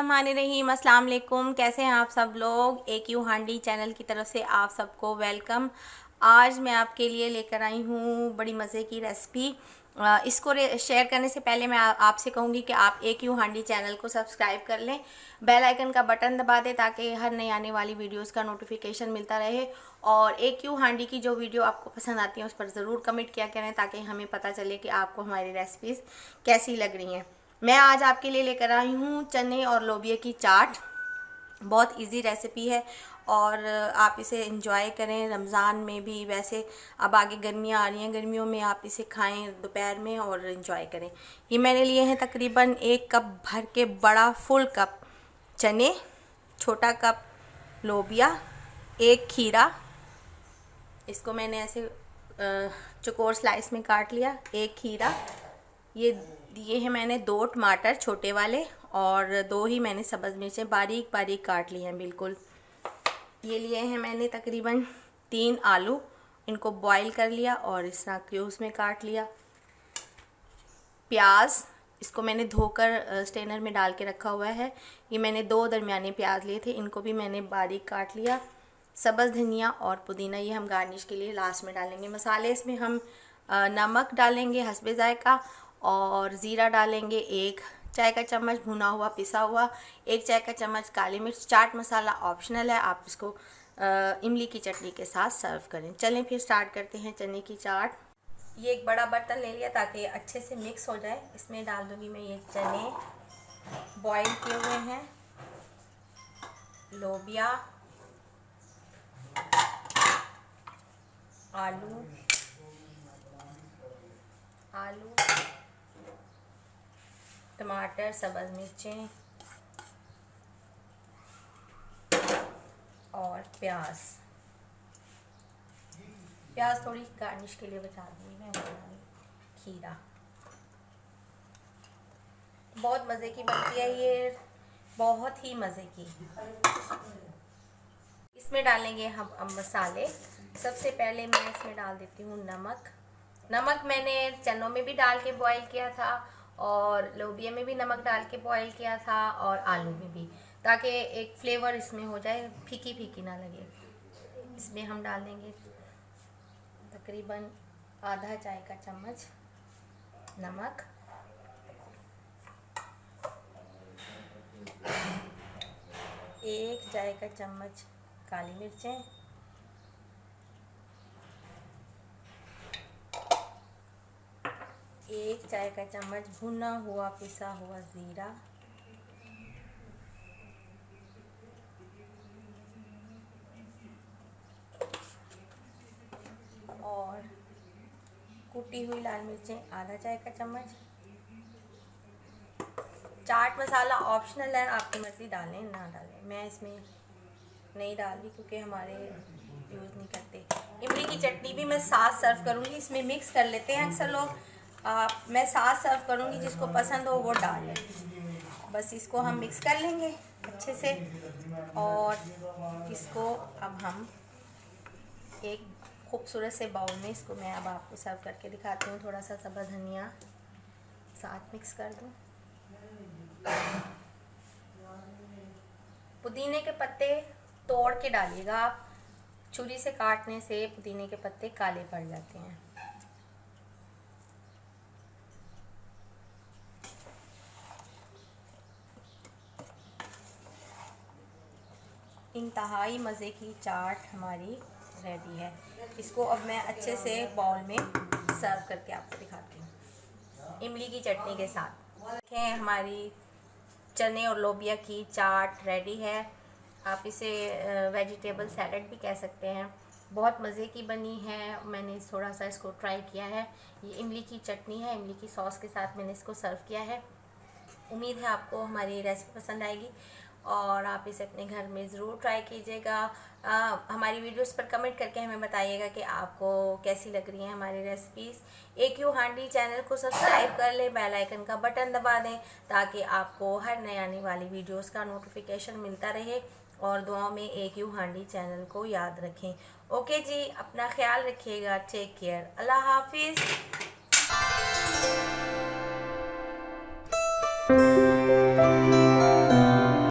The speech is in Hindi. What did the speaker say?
बिस्मिल्लाहिर्रहमानिर्रहीम। अस्सलाम वालेकुम। कैसे हैं आप सब लोग। एक यू हांडी चैनल की तरफ से आप सबको वेलकम। आज मैं आपके लिए लेकर आई हूँ बड़ी मज़े की रेसिपी। इसको शेयर करने से पहले मैं आपसे कहूँगी कि आप एक यू हांडी चैनल को सब्सक्राइब कर लें, बेल आइकन का बटन दबा दें ताकि हर नई आने वाली वीडियोस का नोटिफिकेशन मिलता रहे। और एक यू हांडी की जो वीडियो आपको पसंद आती है उस पर ज़रूर कमेंट किया करें ताकि हमें पता चले कि आपको हमारी रेसिपीज़ कैसी लग रही हैं। मैं आज आपके लिए लेकर आई हूँ चने और लोबिया की चाट। बहुत इजी रेसिपी है और आप इसे एंजॉय करें रमज़ान में भी। वैसे अब आगे गर्मियाँ आ रही हैं, गर्मियों में आप इसे खाएं दोपहर में और एंजॉय करें। ये मैंने लिए हैं तकरीबन 1 कप भर के बड़ा फुल कप चने, छोटा कप लोबिया, 1 खीरा, इसको मैंने ऐसे चौकोर स्लाइस में काट लिया, 1 खीरा। ये दिए हैं मैंने 2 टमाटर छोटे वाले और 2 ही मैंने सब्ज़ मिर्चें बारीक बारीक काट ली हैं बिल्कुल। ये लिए हैं मैंने तकरीबन 3 आलू, इनको बॉईल कर लिया और इस तरह क्यूब्स में काट लिया। प्याज, इसको मैंने धोकर स्ट्रेनर में डाल के रखा हुआ है। ये मैंने 2 दरमियाने प्याज लिए थे, इनको भी मैंने बारीक काट लिया। सब्ज़ धनिया और पुदीना, ये हम गार्निश के लिए लास्ट में डालेंगे। मसाले इसमें हम नमक डालेंगे हस्बे ज़ायक़ा और ज़ीरा डालेंगे 1 चाय का चम्मच भुना हुआ पिसा हुआ, 1 चाय का चम्मच काली मिर्च। चाट मसाला ऑप्शनल है, आप इसको इमली की चटनी के साथ सर्व करें। चलें फिर स्टार्ट करते हैं चने की चाट। ये एक बड़ा बर्तन ले लिया ताकि ये अच्छे से मिक्स हो जाए। इसमें डाल दूँगी मैं ये चने बॉईल किए हुए हैं, लोबिया, आलू, टमाटर, सब्ज़ मिर्चें और प्याज थोड़ी गार्निश के लिए बचा दूँगी मैं। खीरा बहुत मज़े की बनती है ये, बहुत ही मज़े की। इसमें डालेंगे हम अब मसाले। सबसे पहले मैं इसमें डाल देती हूँ नमक मैंने चनों में भी डाल के बॉईल किया था और लोबिया में भी नमक डाल के बॉईल किया था और आलू में भी, ताकि एक फ्लेवर इसमें हो जाए, फीकी फीकी ना लगे। इसमें हम डाल देंगे तकरीबन आधा चाय का चम्मच नमक, 1 चाय का चम्मच काली मिर्चें, 1 चाय का चम्मच भुना हुआ पिसा हुआ ज़ीरा, और कुटी हुई लाल मिर्चें आधा चाय का चम्मच। चाट मसाला ऑप्शनल है, आपकी मर्ज़ी डालें ना डालें, मैं इसमें नहीं डाल रही क्योंकि हमारे यूज़ नहीं करते। इमली की चटनी भी मैं साथ सर्व करूँगी, इसमें मिक्स कर लेते हैं अक्सर लोग। मैं साथ सर्व करूँगी, जिसको पसंद हो वो डाल लें। बस इसको हम मिक्स कर लेंगे अच्छे से और इसको अब हम एक खूबसूरत से बाउल में, इसको मैं अब आपको सर्व करके दिखाती हूँ। थोड़ा सा सब्ज़ धनिया साथ मिक्स कर दूँ, पुदीने के पत्ते तोड़ के डालिएगा आप, छुरी से काटने से पुदीने के पत्ते काले पड़ जाते हैं। इंतहाई मज़े की चाट हमारी रेडी है। इसको अब मैं अच्छे से बाउल में सर्व करके आपको दिखाती हूँ इमली की चटनी के साथ। देखें हमारी चने और लोबिया की चाट रेडी है। आप इसे वेजिटेबल सैलड भी कह सकते हैं। बहुत मज़े की बनी है, मैंने थोड़ा सा इसको ट्राई किया है। ये इमली की चटनी है, इमली की सॉस के साथ मैंने इसको सर्व किया है। उम्मीद है आपको हमारी रेसिपी पसंद आएगी और आप इसे अपने घर में ज़रूर ट्राई कीजिएगा। हमारी वीडियोस पर कमेंट करके हमें बताइएगा कि आपको कैसी लग रही हैं हमारी रेसिपीज़। एक यू हांडी चैनल को सब्सक्राइब कर लें, बेल आइकन का बटन दबा दें ताकि आपको हर नई आने वाली वीडियोस का नोटिफिकेशन मिलता रहे। और दुआओं में एक यू हांडी चैनल को याद रखें। ओके जी, अपना ख्याल रखिएगा। Take care. अल्लाह हाफिज़।